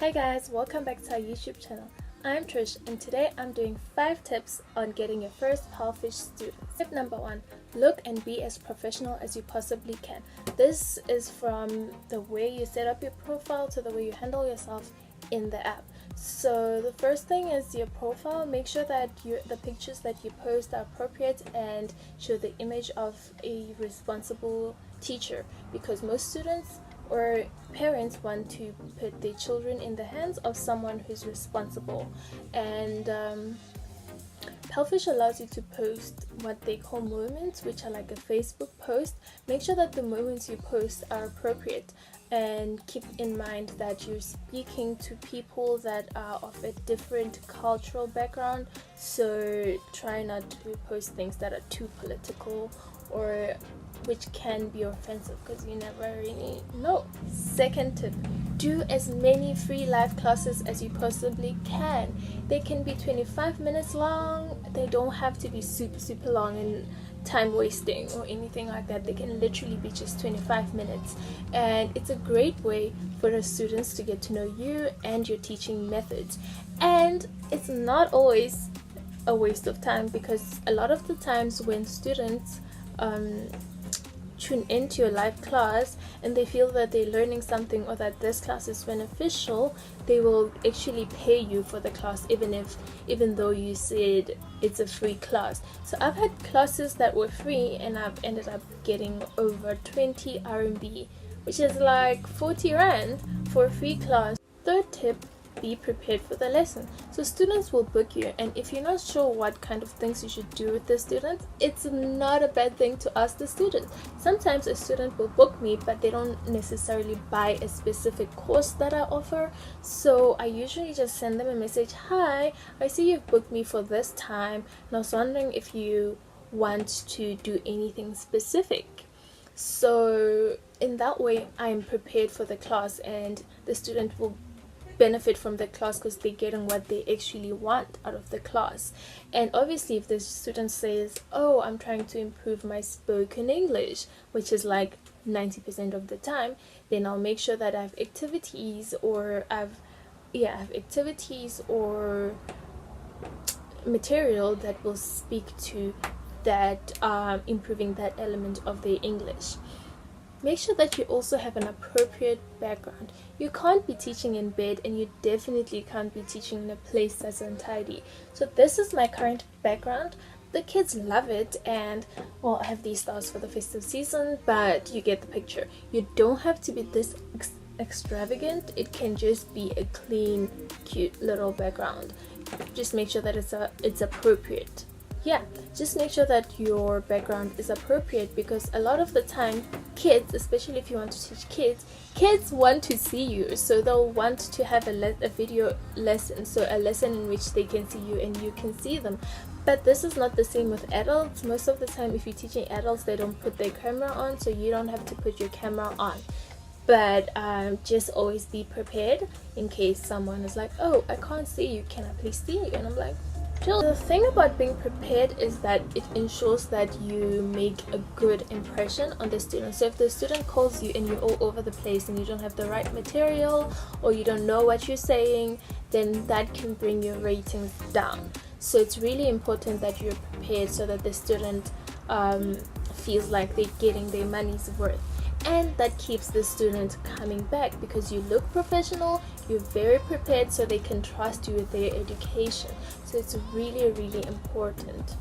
Hi guys, welcome back to our YouTube channel. I'm Trish and today I'm doing 5 tips on getting your first Palfish student. Tip number 1, look and be as professional as you possibly can. This is from the way you set up your profile to the way you handle yourself in the app. So the first thing is your profile. Make sure that the pictures that you post are appropriate and show the image of a responsible teacher, because most students or parents want to put their children in the hands of someone who's responsible. And Palfish allows you to post what they call moments, which are like a Facebook post. Make sure that the moments you post are appropriate and keep in mind that you're speaking to people that are of a different cultural background, so try not to post things that are too political or which can be offensive, because you never really know. Second tip, do as many free live classes as you possibly can. They can be 25 minutes long. They don't have to be super long and time wasting or anything like that. They can literally be just 25 minutes, and it's a great way for the students to get to know you and your teaching methods. And it's not always a waste of time, because a lot of the times when students tune into your live class and they feel that they're learning something or that this class is beneficial, they will actually pay you for the class, even though you said it's a free class. So I've had classes that were free and I've ended up getting over 20 RMB, which is like 40 Rand for a free class. Third tip, be prepared for the lesson. So students will book you, and if you're not sure what kind of things you should do with the students, it's not a bad thing to ask the student. Sometimes a student will book me but they don't necessarily buy a specific course that I offer, so I usually just send them a message: hi, I see you've booked me for this time, and I was wondering if you want to do anything specific. So in that way I am prepared for the class, and the student will benefit from the class because they're getting what they actually want out of the class. And obviously if the student says, oh, I'm trying to improve my spoken English, which is like 90% of the time, then I'll make sure that I have activities or material that will speak to that, improving that element of their English. Make sure that you also have an appropriate background. You can't be teaching in bed, and you definitely can't be teaching in a place that's untidy. So this is my current background. The kids love it, and well, I have these stars for the festive season, but you get the picture. You don't have to be this extravagant. It can just be a clean, cute little background. Just make sure that it's appropriate. Yeah, just make sure that your background is appropriate, because a lot of the time kids, especially if you want to teach kids want to see you, so they'll want to have a video lesson, so a lesson in which they can see you and you can see them. But this is not the same with adults. Most of the time if you're teaching adults, they don't put their camera on, so you don't have to put your camera on. But just always be prepared in case someone is like, oh, I can't see you, can I please see you? And I'm like, the thing about being prepared is that it ensures that you make a good impression on the student. So if the student calls you and you're all over the place and you don't have the right material or you don't know what you're saying, then that can bring your ratings down. So it's really important that you're prepared so that the student feels like they're getting their money's worth. And that keeps the student coming back, because you look professional, you're very prepared, so they can trust you with their education. So it's really important.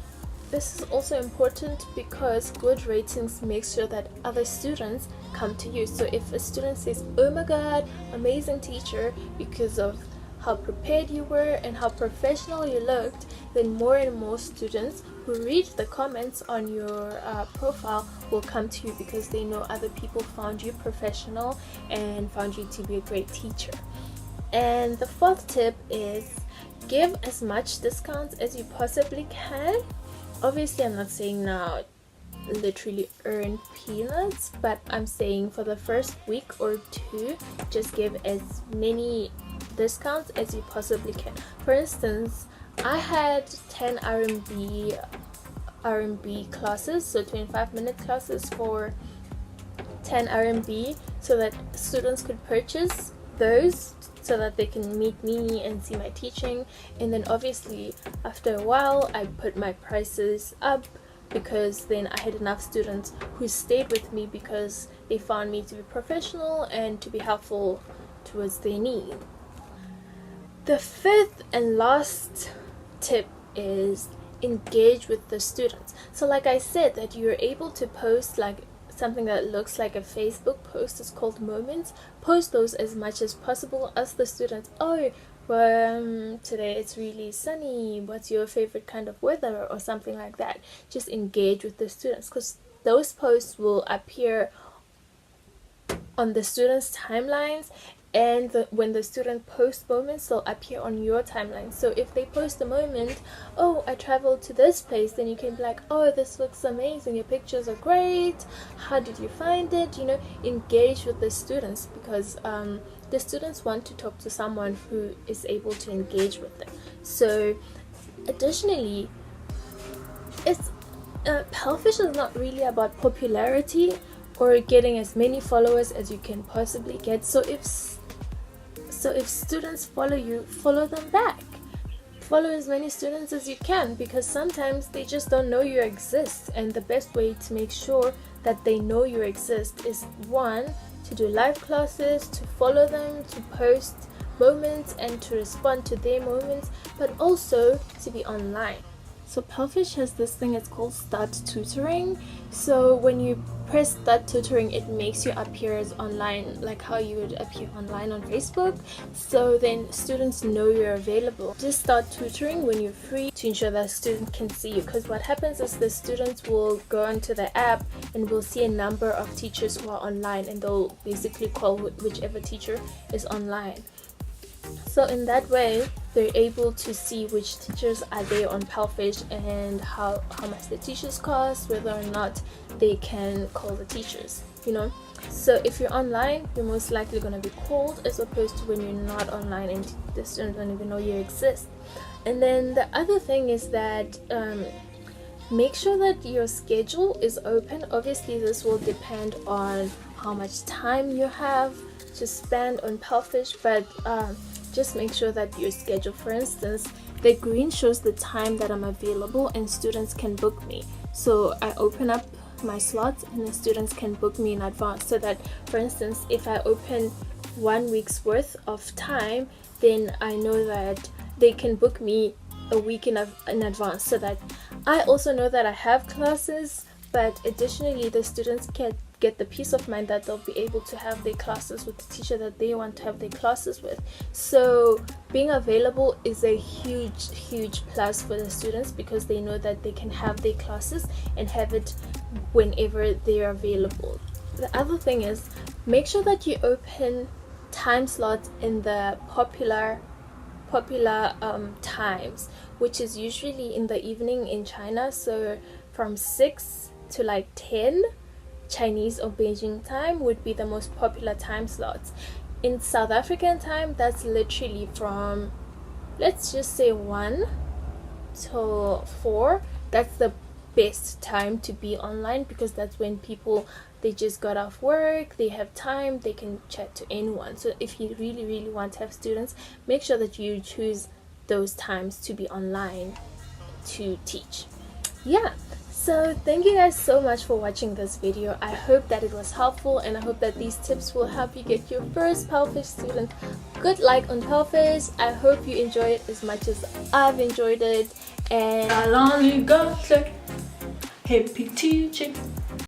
This is also important because good ratings make sure that other students come to you. So if a student says, oh my god, amazing teacher, because of how prepared you were and how professional you looked, then more and more students who read the comments on your profile will come to you, because they know other people found you professional and found you to be a great teacher. And the fourth tip is give as much discounts as you possibly can. Obviously I'm not saying now literally earn peanuts, but I'm saying for the first week or two, just give as many discounts as you possibly can. For instance, I had 10 RMB classes, so 25-minute classes for 10 RMB, so that students could purchase those so that they can meet me and see my teaching. And then obviously after a while I put my prices up, because then I had enough students who stayed with me because they found me to be professional and to be helpful towards their need. The fifth and last tip is engage with the students. So like I said, that you're able to post like something that looks like a Facebook post. It's called moments. Post those as much as possible. Ask the students, oh, today it's really sunny, what's your favorite kind of weather, or something like that. Just engage with the students, because those posts will appear on the students' timelines, and when the student posts moments, they'll appear on your timeline. So if they post a moment, oh, I traveled to this place, then you can be like, oh, this looks amazing, your pictures are great, how did you find it? You know, engage with the students, because the students want to talk to someone who is able to engage with them. So additionally, it's Palfish is not really about popularity or getting as many followers as you can possibly get. So if students follow you, follow them back. Follow as many students as you can, because sometimes they just don't know you exist, and the best way to make sure that they know you exist is, one, to do live classes, to follow them, to post moments and to respond to their moments, but also to be online. So Palfish has this thing, it's called Start Tutoring. So when you press Start Tutoring, it makes you appear as online, like how you would appear online on Facebook. So then students know you're available. Just start tutoring when you're free to ensure that students can see you, because what happens is the students will go onto the app and will see a number of teachers who are online, and they'll basically call whichever teacher is online. So in that way, they're able to see which teachers are there on Palfish and how much the teachers cost, whether or not they can call the teachers, you know. So if you're online, you're most likely going to be called, as opposed to when you're not online and the students don't even know you exist. And then the other thing is that make sure that your schedule is open. Obviously this will depend on how much time you have to spend on Palfish, but just make sure that your schedule, for instance, the green shows the time that I'm available and students can book me. So I open up my slots and the students can book me in advance, so that, for instance, if I open 1 week's worth of time, then I know that they can book me a week in advance, so that I also know that I have classes, but additionally the students can get the peace of mind that they'll be able to have their classes with the teacher that they want to have their classes with. So being available is a huge plus for the students, because they know that they can have their classes and have it whenever they're available. The other thing is, make sure that you open time slots in the popular times, which is usually in the evening in China. So from 6 to like 10 Chinese or Beijing time would be the most popular time slots. In South African time, that's literally from, let's just say, 1 till 4. That's the best time to be online, because that's when people, they just got off work, they have time, they can chat to anyone. So if you really want to have students, make sure that you choose those times to be online to teach. Yeah, so thank you guys so much for watching this video. I hope that it was helpful, and I hope that these tips will help you get your first Palfish student. Good luck on Palfish. I hope you enjoy it as much as I've enjoyed it, and Happy teaching.